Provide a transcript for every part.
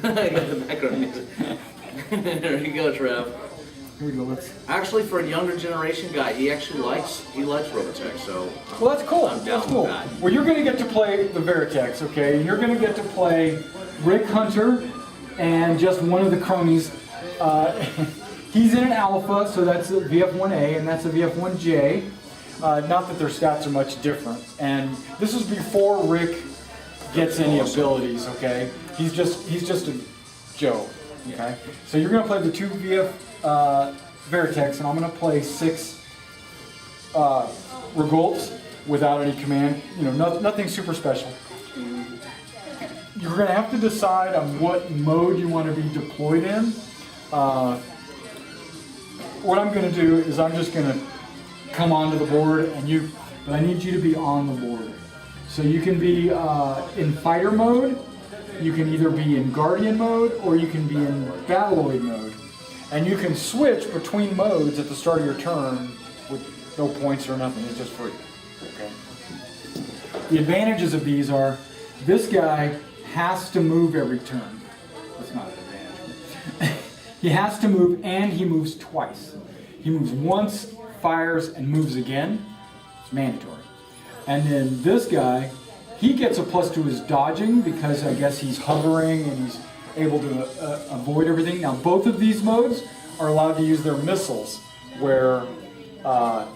I got the background music. There you go, Trev. Here we go. Let's. Actually, for a younger generation guy, he actually likes Robotech. So Well, that's cool. I'm down That's cool. with that. Well, you're going to get to play the Veritex, okay? And you're going to get to play Rick Hunter and just one of the cronies. He's in an alpha, so that's a VF1A, and that's a VF1J. Not that their stats are much different. And this is before Rick gets any abilities, okay? He's just a Joe, okay? So you're going to play the two VF Veritex, and I'm going to play 6 Regolts without any command. You know, nothing super special. You're going to have to decide on what mode you want to be deployed in. What I'm going to do is I'm just going to come onto the board, but I need you to be on the board. So you can be in fighter mode, you can either be in guardian mode, or you can be in battleoid mode. And you can switch between modes at the start of your turn with no points or nothing, it's just free. Okay. The advantages of these are, this guy has to move every turn. That's not an advantage. He has to move, and he moves twice. He moves once, fires, and moves again. It's mandatory. And then this guy, he gets a plus to his dodging because I guess he's hovering and he's able to avoid everything. Now both of these modes are allowed to use their missiles, where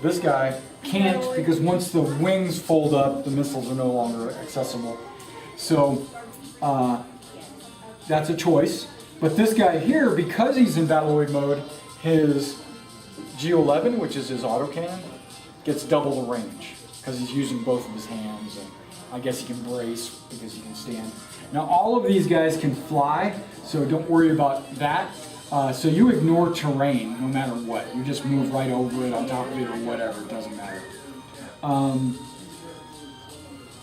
this guy can't, because once the wings fold up, the missiles are no longer accessible. So that's a choice. But this guy here, because he's in battleoid mode, his G11, which is his autocannon, gets double the range because he's using both of his hands, and I guess he can brace because he can stand. Now all of these guys can fly, so don't worry about that. So you ignore terrain no matter what. You just move right over it, on top of it, or whatever. It doesn't matter.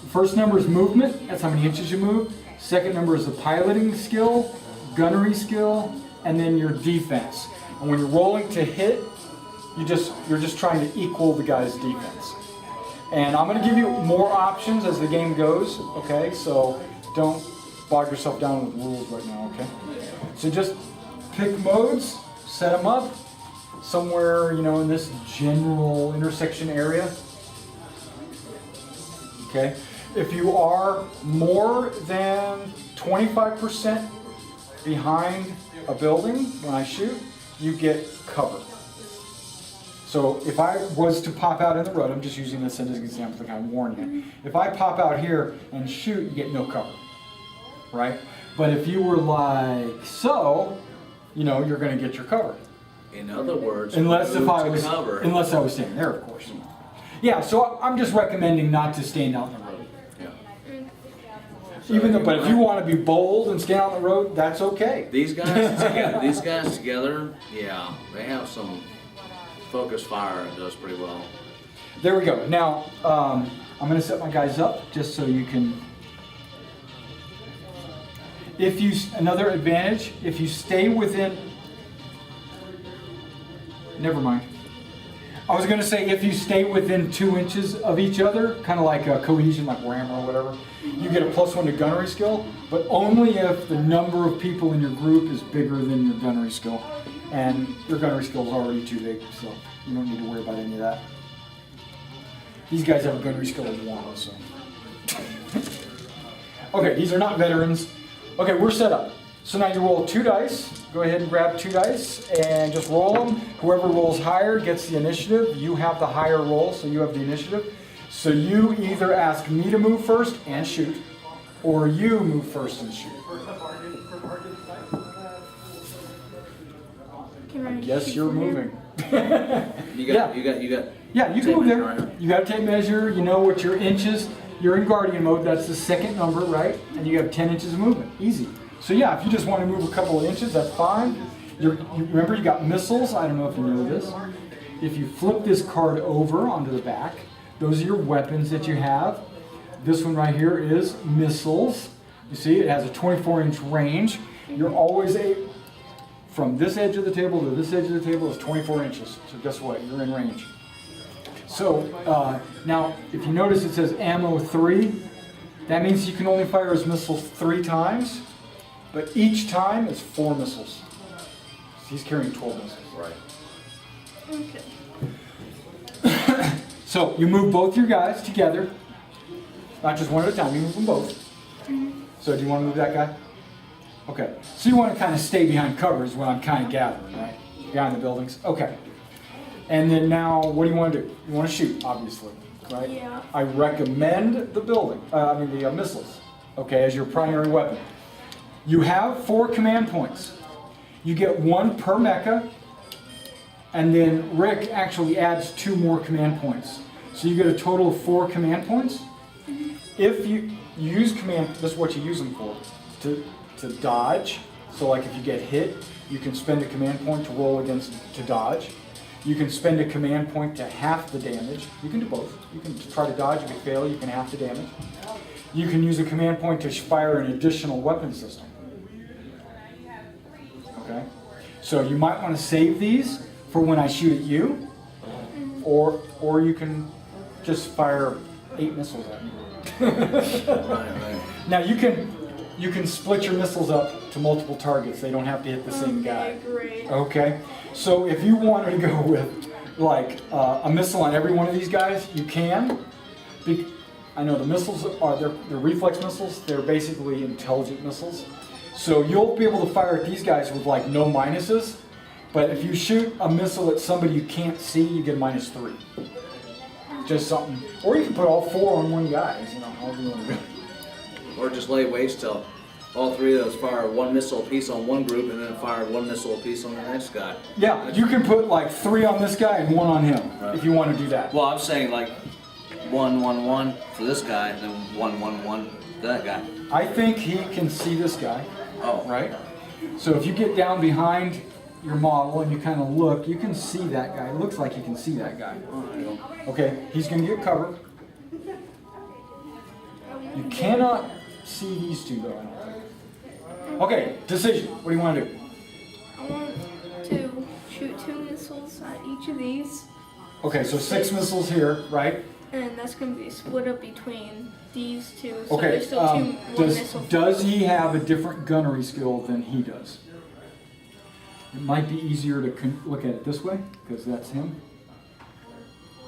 First number is movement. That's how many inches you move. Second number is the piloting skill, gunnery skill, and then your defense. And when you're rolling to hit, you're just trying to equal the guy's defense. And I'm going to give you more options as the game goes, okay? So don't bog yourself down with rules right now, okay? So just pick modes, set them up somewhere, you know, in this general intersection area. Okay? If you are more than 25% behind a building when I shoot, you get cover. So if I was to pop out in the road, I'm just using this as an example to kind of warn you. If I pop out here and shoot, you get no cover, right? But if you were like so, you know, you're going to get your cover. In other words, unless I was standing there, of course. Yeah, so I'm just recommending not to stand out in the road. Yeah. But if you want to be bold and stand out in the road, that's okay. These guys together, yeah, they have some focus fire that does pretty well. There we go. Now, I'm going to set my guys up just so you can. Another advantage, if you stay within. Never mind. I was going to say if you stay within 2 inches of each other, kind of like a cohesion, like Warhammer or whatever, you get a +1 to gunnery skill, but only if the number of people in your group is bigger than your gunnery skill. And your gunnery skill is already too big, so you don't need to worry about any of that. These guys have a gunnery skill of 1, so. Okay, these are not veterans. Okay, we're set up. So now you roll 2 dice. Go ahead and grab 2 dice and just roll them. Whoever rolls higher gets the initiative. You have the higher roll, so you have the initiative. So you either ask me to move first and shoot, or you move first and shoot. I guess you're moving. You got. Yeah, you can move there. You got to take measure. You know what your inches. You're in guardian mode. That's the second number, right? And you have 10 inches of movement. Easy. So yeah, if you just want to move a couple of inches, that's fine. Remember, you got missiles. I don't know if you know this. If you flip this card over onto the back, those are your weapons that you have. This one right here is missiles. You see, it has a 24-inch range. You're always from this edge of the table to this edge of the table is 24 inches. So guess what? You're in range. So now, if you notice it says ammo 3, that means you can only fire his missiles 3 times. but each time is 4 missiles. He's carrying 12 missiles. Right. Okay. So you move both your guys together, not just one at a time, you move them both. So do you want to move that guy? Okay, so you want to kind of stay behind cover is what I'm kind of gathering, right? Behind the buildings, okay. And then now, what do you want to do? You want to shoot, obviously, right? Yeah. I recommend the building, the missiles, okay, as your primary weapon. You have 4 command points. You get 1 per mecha, and then Rick actually adds 2 more command points. So you get a total of 4 command points. If you use command, this is what you use them for, to dodge. So like if you get hit, you can spend a command point to roll against, to dodge. You can spend a command point to half the damage. You can do both. You can try to dodge, if you fail, you can half the damage. You can use a command point to fire an additional weapon system. Okay? So you might want to save these for when I shoot at you, or you can just fire 8 missiles at me. Right. Now you can split your missiles up to multiple targets. They don't have to hit the same guy. Great. Okay, so if you wanted to go with like a missile on every one of these guys, you can. I know the missiles are they're reflex missiles. They're basically intelligent missiles. So you'll be able to fire at these guys with like no minuses. But if you shoot a missile at somebody you can't see, you get -3. Just something. Or you can put all 4 on one guy. You know, however you want to do it. Or just lay waste till all 3 of those fire 1 missile apiece on one group and then fire 1 missile apiece on the next guy. Yeah, you can put like 3 on this guy and 1 on him, Right. if you want to do that. Well, I'm saying like 1, 1, 1 for this guy, and then 1, 1, 1 for that guy. I think he can see this guy, Oh, right? So if you get down behind your model and you kind of look, you can see that guy. It looks like you can see that guy. Oh, there you go. Okay, he's going to get covered. You cannot see these 2 though, I don't think. Okay, decision. What do you want to do? I want to shoot 2 missiles at each of these, Okay, so 6 missiles here, right? and that's going to be split up between these 2. So Okay, there's still 1 missile. does he have a different gunnery skill than he does? It might be easier to look at it this way, because that's him.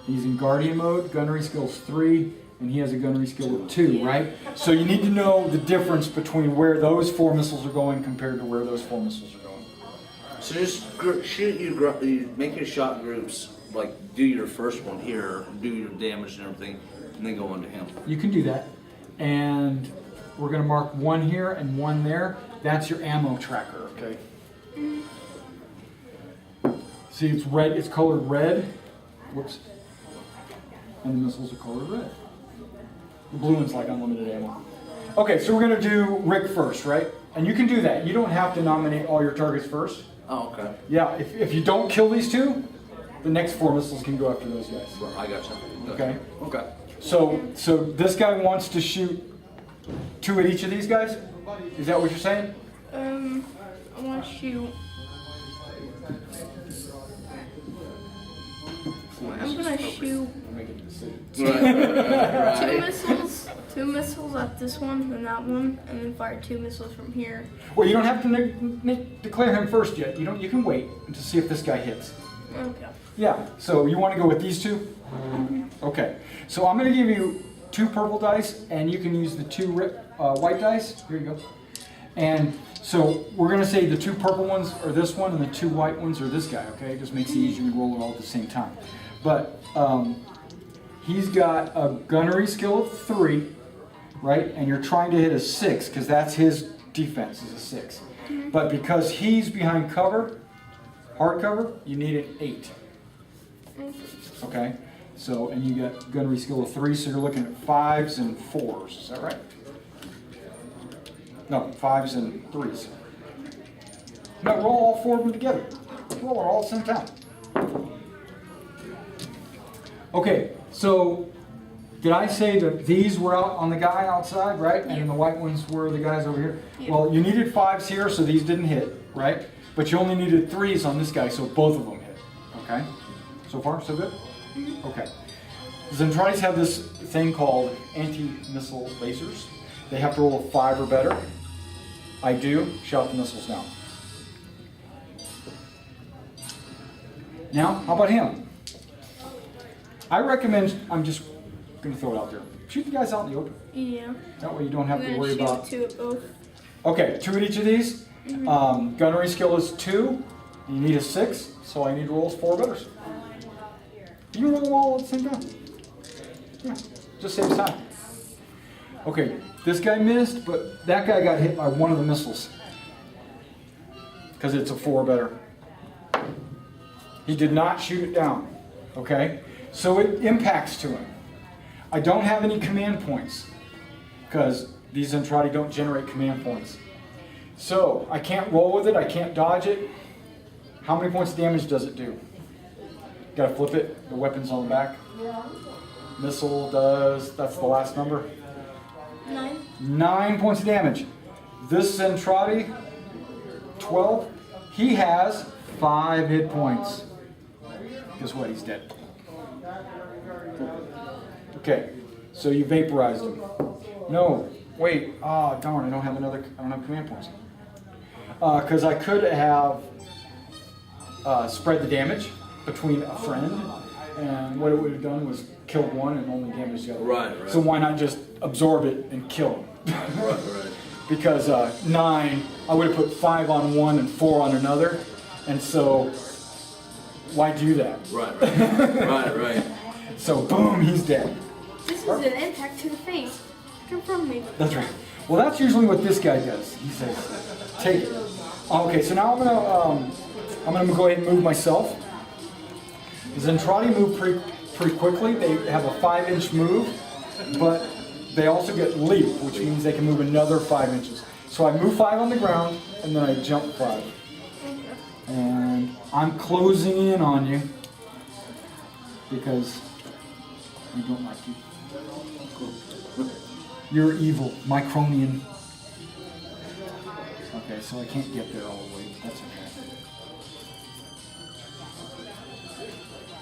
He's in Guardian mode, gunnery skill's 3, and he has a gunnery skill of 2, right? So you need to know the difference between where those 4 missiles are going compared to where those 4 missiles are going. So just shoot you make your shot groups, like do your first one here, do your damage and everything, and then go on to him. You can do that. And we're going to mark 1 here and 1 there. That's your ammo tracker, okay? See, it's red, it's colored red. Whoops. And the missiles are colored red. The blue one's like unlimited ammo. Okay, so we're going to do Rick first, right? And you can do that. You don't have to nominate all your targets first. Oh, okay. Yeah, if you don't kill these 2, the next 4 missiles can go after those guys. I gotcha. Okay? Okay. So this guy wants to shoot 2 at each of these guys? Is that what you're saying? I want to shoot. I'm gonna shoot I'm making a decision. Right. 2 missiles at this one and that one, and then fire 2 missiles from here. Well, you don't have to declare him first yet. You can wait to see if this guy hits. Okay. Yeah. So you want to go with these 2? Okay. So I'm going to give you 2 purple dice, and you can use the 2 white dice. Here you go. And so we're going to say the 2 purple ones are this one, and the 2 white ones are this guy. Okay. It just makes it easier to roll it all at the same time. But he's got a gunnery skill of 3, right? And you're trying to hit a 6 because that's his defense is a 6. But because he's behind cover, hard cover, you need an 8. Okay? So, and you got gunnery skill of 3, so you're looking at 5s and 4s. Is that right? No, 5s and 3s. No, roll all 4 of them together. Roll it all at the same time. Okay, so did I say that these were out on the guy outside, right? And the white ones were the guys over here? Yeah. Well, you needed 5s here, so these didn't hit, right? But you only needed 3s on this guy, so both of them hit. Okay? So far, so good? Okay. Zentradi's have this thing called anti-missile lasers. They have to roll a 5 or better. I do. Shout the missiles down. Now, how about him? I recommend, I'm just going to throw it out there. Shoot the guys out in the open. Yeah. That way you don't have I'm to gonna worry shoot about... 2 at both. Okay, 2 at each of these. Gunnery skill is 2. You need a 6, so I need rolls 4 betters. You can roll them all at the same time. Yeah, just saves time. Okay, this guy missed, but that guy got hit by one of the missiles. Because it's a 4 better. He did not shoot it down. Okay? So it impacts to him. I don't have any command points. Because these Zentradi don't generate command points. So I can't roll with it, I can't dodge it. How many points of damage does it do? Gotta flip it, the weapon's on the back. Missile does, that's the last number. 9. 9 points of damage. This Zentradi, 12, he has 5 hit points. Guess what, he's dead. Okay, so you vaporized him. No, wait, oh darn, I don't have command points. Because I could have spread the damage between a friend, and what it would have done was killed one and only damaged the other. Right. So why not just absorb it and kill him? Right. Because 9, I would have put 5 on one and 4 on another, and so why do that? Right. So boom, he's dead. This is an impact to the face. Confirm me. That's right. Well, that's usually what this guy does. He says, "Take it." Okay, so now I'm gonna go ahead and move myself. Zentradi move pretty quickly. They have a 5-inch move, but they also get leap, which means they can move another 5 inches. So I move 5 on the ground, and then I jump 5. And I'm closing in on you because I don't like you. You're evil, Micronian. Okay, so I can't get there all the way. That's okay.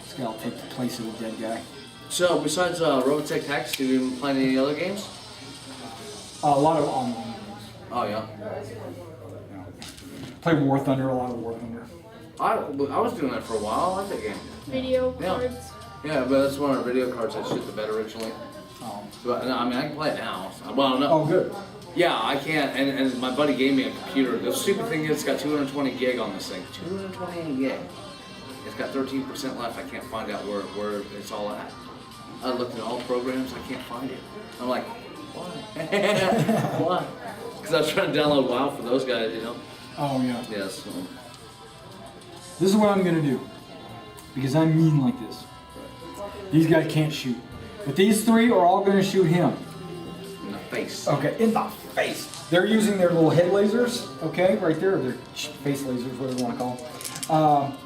This guy will take the place of the dead guy. So, besides Robotech Hex, do you play any other games? A lot of online games. Oh, yeah. Yeah. Play War Thunder, a lot of War Thunder. I was doing that for a while. I like that game. Video cards. Yeah, but that's one of our video cards I shipped the bed originally. Oh. But, no, I mean, I can play it now. Well, no. Oh, good. Yeah, I can't. And my buddy gave me a computer. The stupid thing is it's got 220 gig on this thing. 220 gig. It's got 13% left. I can't find out where it's all at. I looked at all programs. I can't find it. I'm like, why? Why? Because I was trying to download WoW for those guys, you know? Oh, yeah. Yes. So. This is what I'm going to do. Because I'm mean like this. These guys can't shoot. But these 3 are all going to shoot him. In the face. Okay, in the face. They're using their little head lasers, okay, right there, their face lasers, whatever you want to call them.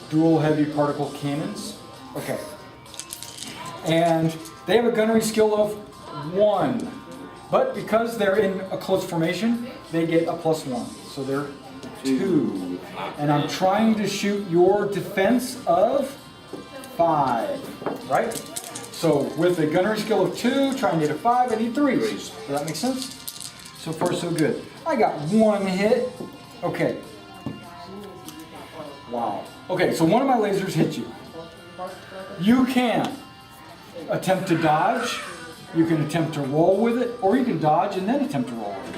Dual heavy particle cannons. Okay. And they have a gunnery skill of 1. But because they're in a close formation, they get a +1. So they're 2. And I'm trying to shoot your defense of 5. Right? So with a gunnery skill of 2, trying to get a 5, I need 3s. Does that make sense? So far, so good. I got 1 hit. Okay. Wow. Okay, so one of my lasers hit you. You can attempt to dodge, you can attempt to roll with it, or you can dodge and then attempt to roll with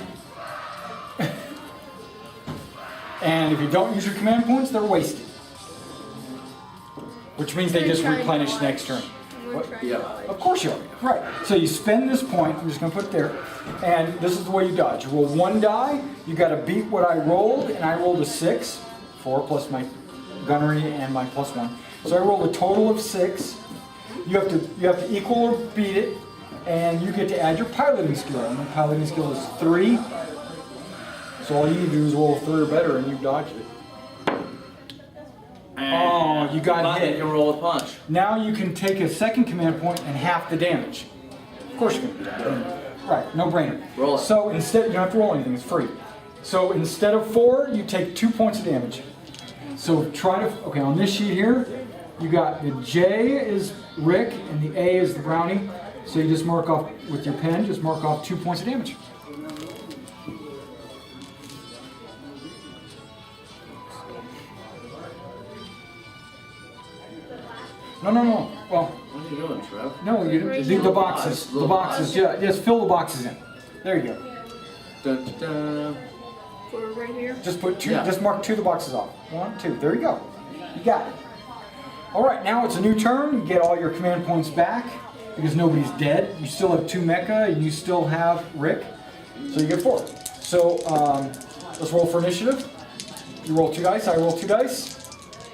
it. And if you don't use your command points, they're wasted. Which means they just replenish next turn. Yeah. Of course you are. Right. So you spend this point, I'm just going to put it there, and this is the way you dodge. You roll 1 die, you got to beat what I rolled, and I rolled a 6. 4 plus my gunnery and my +1. So I rolled a total of 6. You have to equal or beat it, and you get to add your piloting skill. And the piloting skill is 3. So all you need to do is roll a 3 or better, and you dodged it. Oh, you got hit. You can roll with punch. Now you can take a second command point and half the damage. Of course you can do that. Right, no brainer. Roll it. So instead, you don't have to roll anything, it's free. So instead of 4, you take 2 points of damage. So try to, okay, on this sheet here, you got the J is Rick and the A is the brownie. So you just mark off with your pen, just mark off 2 points of damage. No. Well, What are you doing, Trev? no, you the boxes. The boxes, yeah. Just fill the boxes in. There you go. Dun, dun, dun. For right here. Just put 2, Yeah. just mark 2 of the boxes off. 1, 2, there you go. You got it. All right, now it's a new turn. You get all your command points back because nobody's dead. You still have 2 mecha, and you still have Rick, so you get 4. So let's roll for initiative. You roll 2 dice. I roll 2 dice.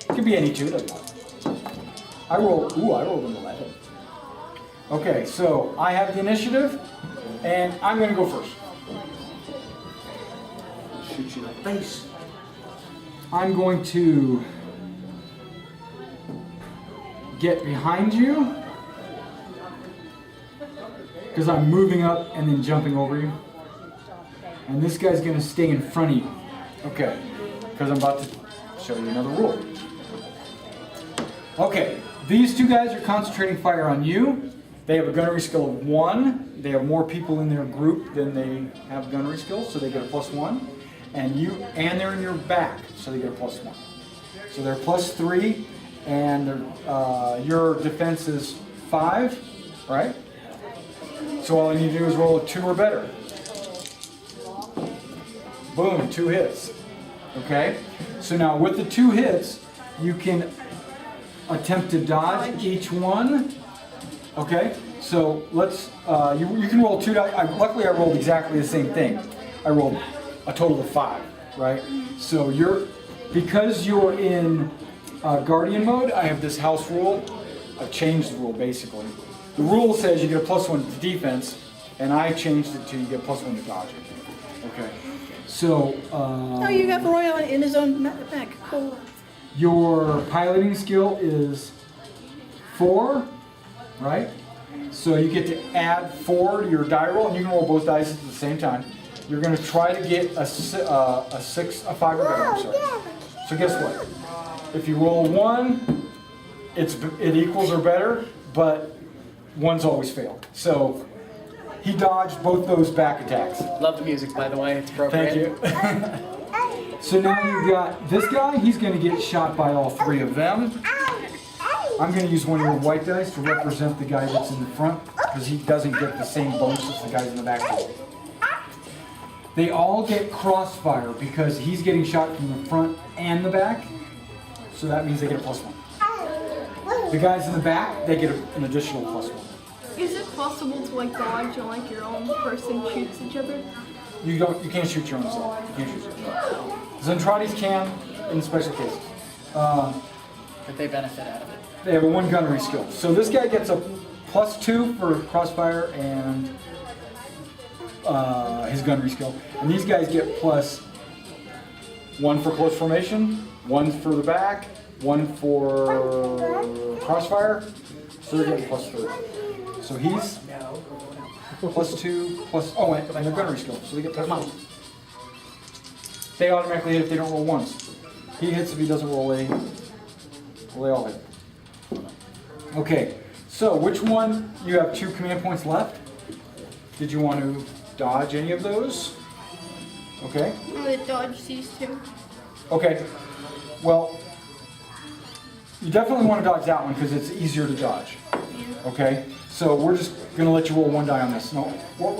It could be any 2. Doesn't matter. I rolled an 11. Okay, so I have the initiative, and I'm going to go first. Shoot you in the face. I'm going to get behind you because I'm moving up and then jumping over you. And this guy's going to stay in front of you. Okay, because I'm about to show you another rule. Okay, these 2 guys are concentrating fire on you. They have a gunnery skill of 1. They have more people in their group than they have gunnery skills, so they get a +1. And they're in your back, so they get a +1. So they're +3, and your defense is 5, right? So all I need to do is roll a 2 or better. Boom, 2 hits. Okay? So now with the 2 hits, you can attempt to dodge each one. Okay? So let's, you can roll 2 dice. Luckily I rolled exactly the same thing. I rolled a total of 5, right? So because you're in Guardian mode, I have this house rule. I've changed the rule basically. The rule says you get a +1 to defense, and I changed it to you get +1 to dodging. Okay. So. Oh, you got Royal in his own back. Cool. Your piloting skill is 4, right? So you get to add 4 to your die roll, and you can roll both dice at the same time. You're going to try to get a 5 or better. I'm sorry. So guess what? If you roll 1, it equals or better, but 1's always failed. So he dodged both those back attacks. Love the music, by the way. It's appropriate. Thank you. So now you've got this guy. He's going to get shot by all 3 of them. I'm going to use one of your white dice to represent the guy that's in the front because he doesn't get the same bonus as the guys in the back. They all get crossfire because he's getting shot from the front and the back. So that means they get a +1. The guys in the back, they get an additional +1. Is it possible to like dodge and like your own person shoots each other? You can't shoot your own self. You can't shoot yourself. Zentradi's can in special cases. But they benefit out of it. They have a 1 gunnery skill. So this guy gets a +2 for crossfire and his gunnery skill. And these guys get +1 for close formation, 1 for the back, 1 for crossfire. So they're getting +3. So he's +2, and their gunnery skill. So they get +1. They automatically hit if they don't roll 1s. He hits if he doesn't roll a. Well, they all hit. Okay, so which one? You have 2 command points left. Did you want to dodge any of those? Okay. I'm gonna dodge these 2. Okay. Well, you definitely want to dodge that one because it's easier to dodge. Okay. So we're just gonna let you roll 1 die on this. No. What?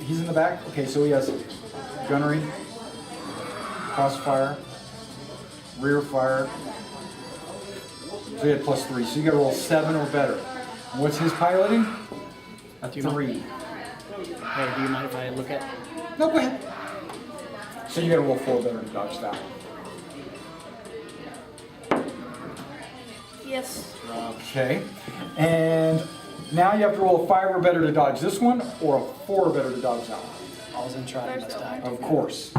He's in the back. Okay. So he has gunnery, crossfire, rear fire. So he had +3. So you gotta roll 7 or better. And what's his piloting? A 3. Hey, do you mind if I look at? No, go ahead. So you gotta roll 4 better to dodge that one. Yes. Okay. And now you have to roll a 5 or better to dodge this one, or a 4 or better to dodge that one. I was in trying must die. Of course.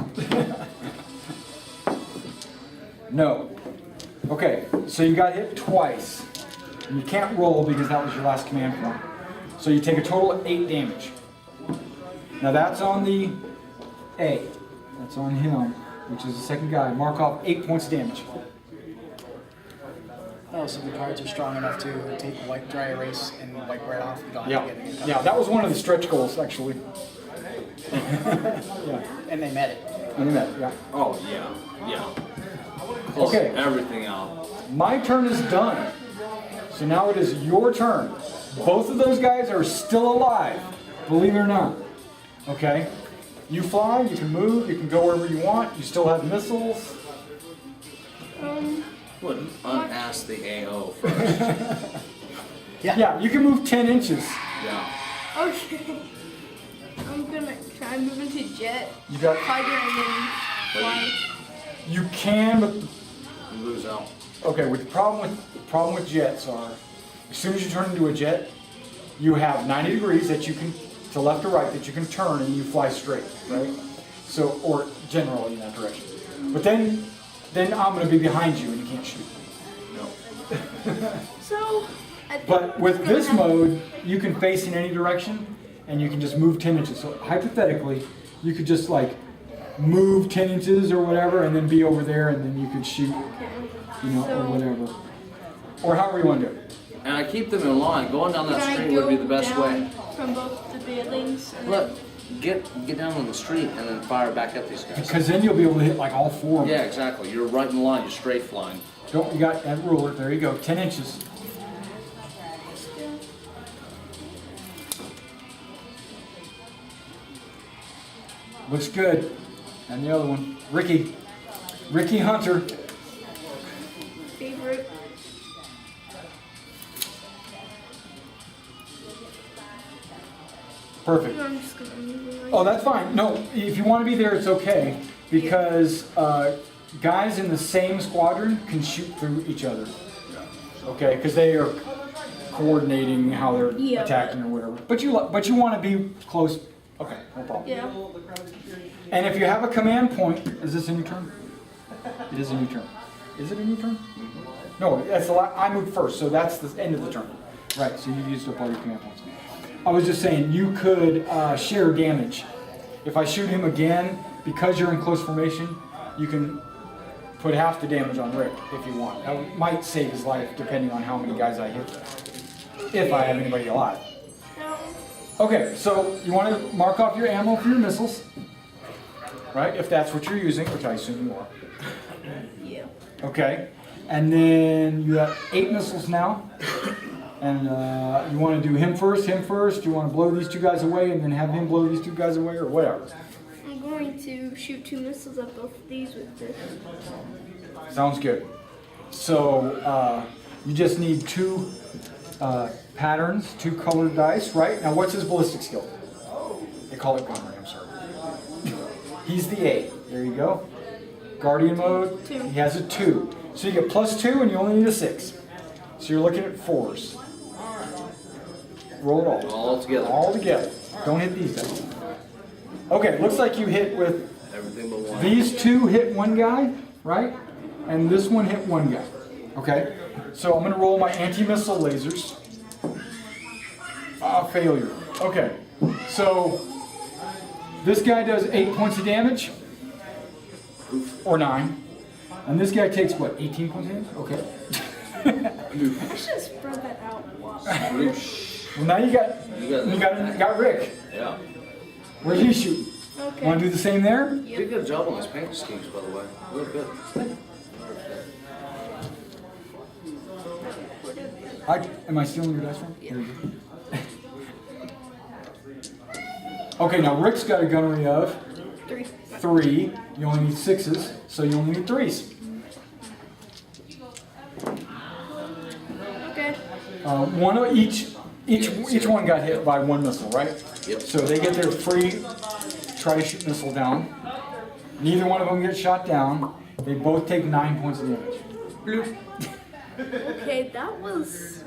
No. Okay, so you got hit twice. And you can't roll because that was your last command point. So you take a total of 8 damage. Now that's on the A. That's on him, which is the second guy. Mark off 8 points of damage. Oh, so the cards are strong enough to take wipe, dry erase, and wipe right off. You don't have to get it. Yeah, that was one of the stretch goals, actually. Yeah, And they met it. I knew that, yeah. Oh, yeah. Yeah. Close Okay. everything out. My turn is done. So now it is your turn. Both of those guys are still alive, believe it or not. Okay? You fly, you can move, you can go wherever you want, you still have missiles. Wouldn't unask the AO first. Yeah, you can move 10 inches. Yeah. Okay. I'm gonna try and move into jet, You got, fighter, and then fly. you can, but You lose out. okay, with the problem with jets are, as soon as you turn into a jet, you have 90 degrees that you can, to left or right, that you can turn and you fly straight, right? So, or generally in that direction. But then I'm going to be behind you and you can't shoot. No. So, I think But I'm with just gonna this have- mode, you can face in any direction and you can just move 10 inches. So hypothetically, you could just like move 10 inches or whatever and then be over there and then you could shoot, you know, or So- whatever. Or however you want to do it. And I keep them in line. Going down that Can I street would be go the best down way. from both the buildings? And Look, get down on the street and then fire back at these guys. Because then you'll be able to hit like all four of them. Yeah, exactly. You're right in line. You're straight flying. Don't, you got that ruler, there you go, 10 inches. Looks good. And the other one, Ricky Hunter. favorite. Perfect. I'm just gonna move it. Oh, that's fine. No, if you want to be there, it's okay. Because guys in the same squadron can shoot through each other. Okay, because they are coordinating how they're Yeah. attacking or whatever. But you want to be close. Okay, no problem. Yeah. And if you have a command point, is this a new turn? It is a new turn. Is it a new turn? No, that's I moved first, so that's the end of the turn. Right, so you've used up all your command points. I was just saying, you could share damage. If I shoot him again, because you're in close formation, you can put half the damage on Rick if you want. That might save his life, depending on how many guys I hit. If I have anybody alive. No. Okay, so you want to mark off your ammo for your missiles, right? If that's what you're using, which I assume you are. Yeah. Okay, and then you have 8 missiles now, and you want to do him first. You want to blow these 2 guys away, and then have him blow these 2 guys away, or whatever. I'm going to shoot 2 missiles at both of these with this. Sounds good. So you just need 2 patterns, 2 colored dice, right? Now, what's his ballistic skill? They call it gunnery. I'm sorry. He's the 8. There you go. Guardian mode. 2. He has a 2. So you get +2 and you only need a 6. So you're looking at 4s. Roll it All together. all together. Don't hit these guys. Okay, looks like you hit with Everything but one. these 2 hit 1 guy, right? And this one hit 1 guy. Okay? So I'm gonna roll my anti-missile lasers. Failure. Okay. So this guy does 8 points of damage. Or 9. And this guy takes what, 18 points of damage? Okay. I should spread that out. Wow. Well, now you got Rick. Yeah. Where's he shooting? Okay. Want to do the same there? You did a good job on those paint schemes, by the way. Real good. Am I stealing your dice from? Yeah. There you go. Okay, now Rick's got a gunnery of 3. 3. You only need 6s, so you only need 3s. Okay. One of each one got hit by 1 missile, right? Yep. So they get their free try to shoot missile down. Neither one of them gets shot down. They both take 9 points of damage. Bloop. Okay, that was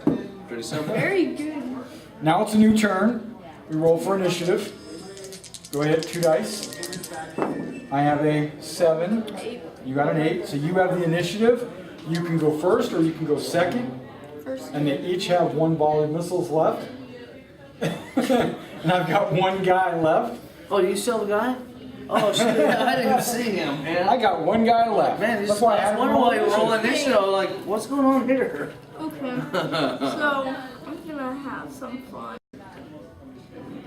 Pretty simple. very good. Now it's a new turn. We roll for initiative. Go ahead, 2 dice. I have a 7. 8. You got an 8, so you have the initiative. You can go first or you can go second. First. And they each have 1 ball of missiles left. And I've got 1 guy left. Oh, you still the guy? Oh shit! I didn't even see him, man. I got one guy left. Man, that's why I had wonder why you're rolling this show. Like, what's going on here? Okay. So I'm gonna have some fun.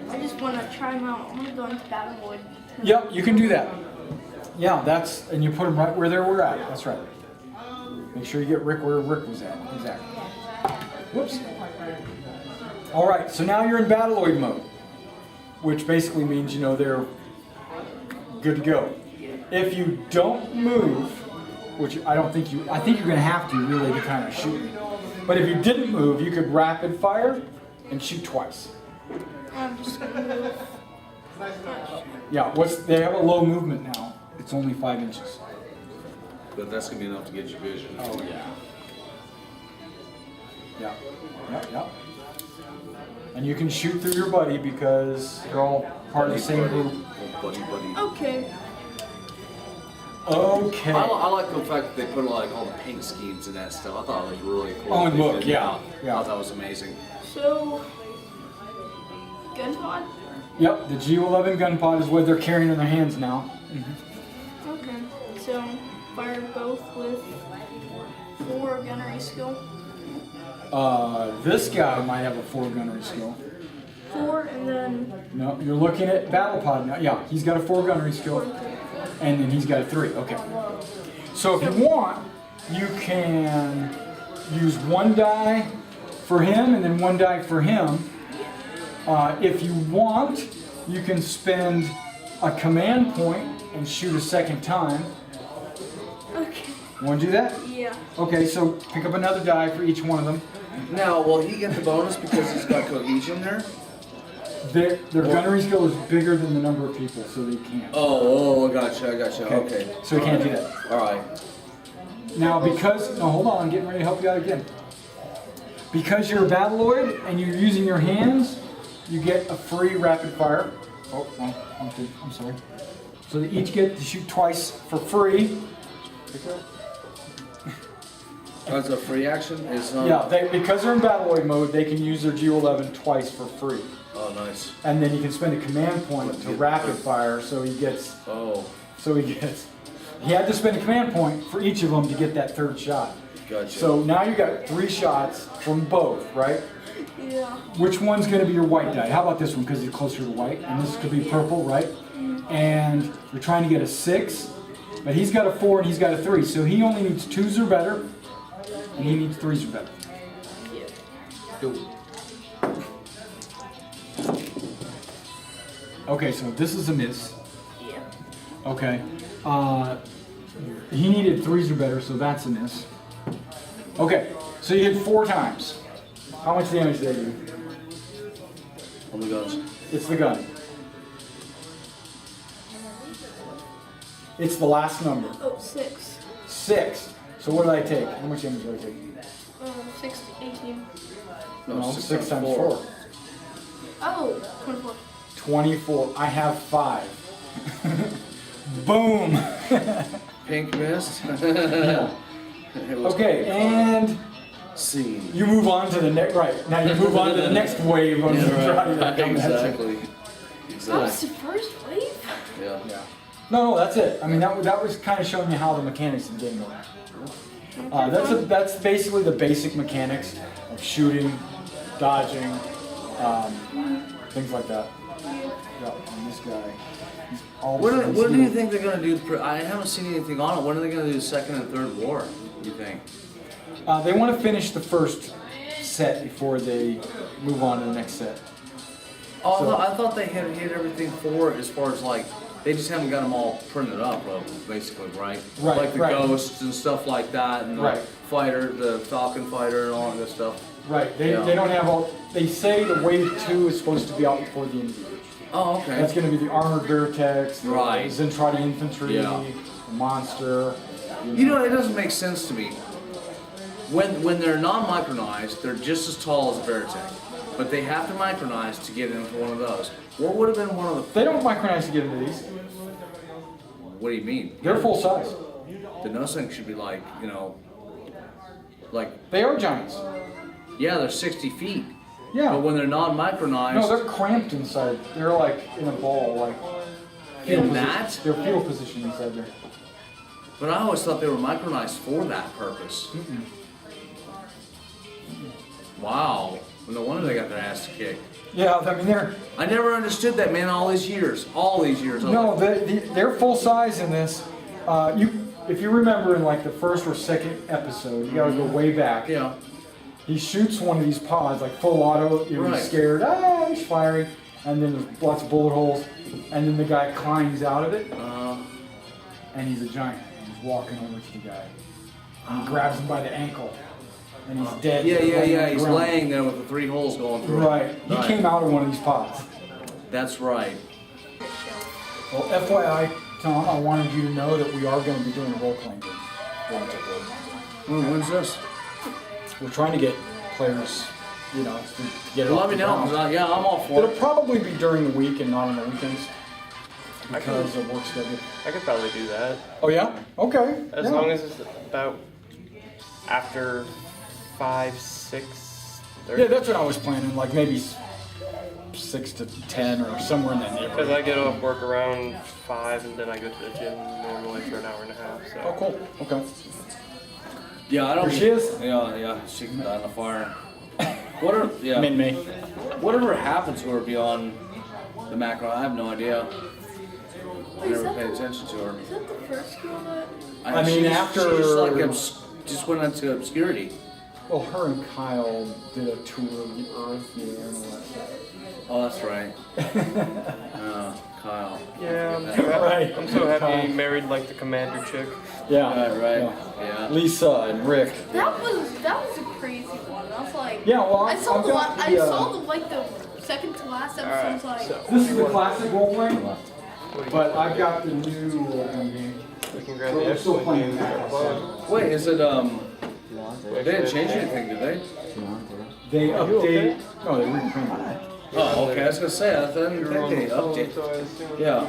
I just wanna try them out. I'm gonna go into battle mode. Yep, you can do that. Yeah, and you put them right where they were at. That's right. Make sure you get Rick where Rick was at. Exactly. Whoops. All right, so now you're in Battleoid mode, which basically means, they're good to go. If you don't move, which I think you're going to have to really to kind of shoot. But if you didn't move, you could rapid fire and shoot twice. I'm just gonna move. Yeah, they have a low movement now. It's only 5 inches. But that's gonna be enough to get you vision. Oh yeah. Yeah. Yep. And you can shoot through your buddy because they're all part of the same group. Buddy. Okay. Okay. I like the fact that they put like all the paint schemes and that stuff. I thought it was really cool. Oh, and They look, did yeah. that. I thought that was amazing. So, gun pod? Yep, the G11 gun pod is what they're carrying in their hands now. Okay. So, fire both with 4 gunnery skill. This guy might have a 4 gunnery skill. 4 and then No, you're looking at Battle Pod now. Yeah, he's got a 4 gunnery skill. 4 and 3. And then he's got a 3. Okay. So if you want, you can use 1 die for him and then 1 die for him. If you want, you can spend a command point and shoot a second time. Okay. Want to do that? Yeah. Okay, so pick up another die for each one of them. Now, will he get the bonus because he's got cohesion there? Their gunnery skill is bigger than the number of people, so they can't. Oh, I gotcha. Okay. So we can't do that. All right. Now, hold on, I'm getting ready to help you out again. Because you're a Battleoid and you're using your hands, you get a free rapid fire. Oh, no, I'm sorry. So they each get to shoot twice for free. That's a free action? It's not... Yeah, because they're in Battleoid mode, they can use their G11 twice for free. Oh, nice. And then you can spend a command point to rapid fire, so he gets... Oh. He had to spend a command point for each of them to get that 3rd shot. Gotcha. So now you got 3 shots from both, right? Yeah. Which one's going to be your white die? How about this one, because it's closer to white, and this could be purple, right? And you're trying to get a 6, but he's got a 4 and he's got a 3, so he only needs 2s or better, and he needs 3s or better. Yeah. Go. Okay, so this is a miss. Yeah. Okay. He needed 3s or better, so that's a miss. Okay, so you hit 4 times. How much damage did they do? On the guns. It's the gun. It's the last number. Oh, 6. 6. So what did I take? How much damage did I take? 6 to 18. No, 6 times 4. Oh, 24. 24. I have 5. Boom. Pink mist. Yeah. Okay, and Scene. you move on to the next. Right now, you move on to the next wave of Exactly. That was the first wave? Yeah. Yeah. No, that's it. I mean, that was kind of showing you how the mechanics of the game work. That's basically the basic mechanics of shooting, dodging, things like that. Yeah, and this guy, he's all. What do you think they're gonna do? I haven't seen anything on it. When are they gonna do the 2nd and 3rd war? You think? They want to finish the first set before they move on to the next set. Oh, So- I thought they had hit everything for as far as like they just haven't got them all printed up, basically, right? Right, Like the right. ghosts and stuff like that, and the Right. fighter, the Falcon fighter, and all that good stuff. Right. They Yeah. don't have all. They say the wave 2 is supposed to be out before the end of the age. Oh, okay. That's going to be the armored Vertex, the Right. Zentradi infantry, Yeah. the monster. You know, it doesn't make sense to me. When they're non-micronized, they're just as tall as a Veritech, but they have to micronize to get into one of those. What would have been one of the? They don't micronize to get into these. What do you mean? They're full size. The nose thing should be like, like They are giants. yeah, they're 60 feet. Yeah. But when they're non-micronized, No, they're cramped inside. They're like in a ball. Like field In position- that? Their field position inside there. But I always thought they were micronized for that purpose. Wow. Well, no wonder they got their ass kicked. Yeah, I mean they're I never understood that, man. All these years. All these years. I was no, like, they're full size in this. If you remember in like the first or second episode, you gotta go way back. yeah. He shoots one of these pods like full auto. You're Right. scared. He's firing, and then there's lots of bullet holes, and then the guy climbs out of it, and he's a giant. And he's walking over to the guy, and he grabs him by the ankle, and he's dead. Yeah, yeah, laying yeah. on the He's ground. laying there with the 3 holes going through. it. Right. He Right. came out of one of these pods. That's right. Well, FYI, Tom, I wanted you to know that we are going to be doing a role-playing game. When's this? We're trying to get players, you know, to get it Let off me the know, ground. 'cause yeah, I'm all for It'll it. probably be during the week and not on the weekends because of work schedule. I could probably do that. Oh yeah? Okay. As yeah. long as it's about after 5, 6, 30. Yeah, that's what I was planning. Like maybe 6 to 10 or somewhere in that Because neighborhood. I get off work around 5 and then I go to the gym normally for an hour and a half. So. Oh, cool. Okay. Yeah, I don't. There she is. Yeah, yeah. She can die in the fire. Whatever. Yeah. Min me. Whatever happened to her beyond the macro, I have no idea. I Is never that paid the- attention to her. Is that the first girl that? I mean, after- she just like just went into obscurity. Well, her and Kyle did a tour of the Earth, you know, and all that stuff. Oh, that's right. Kyle. Yeah, I'm Yeah. so happy. Right. I'm so happy he married like the commander chick. Yeah. Right. Yeah. Yeah. Lisa and Rick. That was a crazy one. I was like, Yeah, well, I saw I've the got one. the, I saw the like the second to last episode. I was like, So This is the classic role playing, but I've got the new game. we can grab We're the still excellent playing games that. that are fun. Wait, is it They didn't change anything, did they? They update. No, they reprinted it. Oh, okay. I was gonna say I didn't think they updated. Yeah.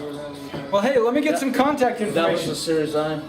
Well, hey, let me get some contact That was information. the series I.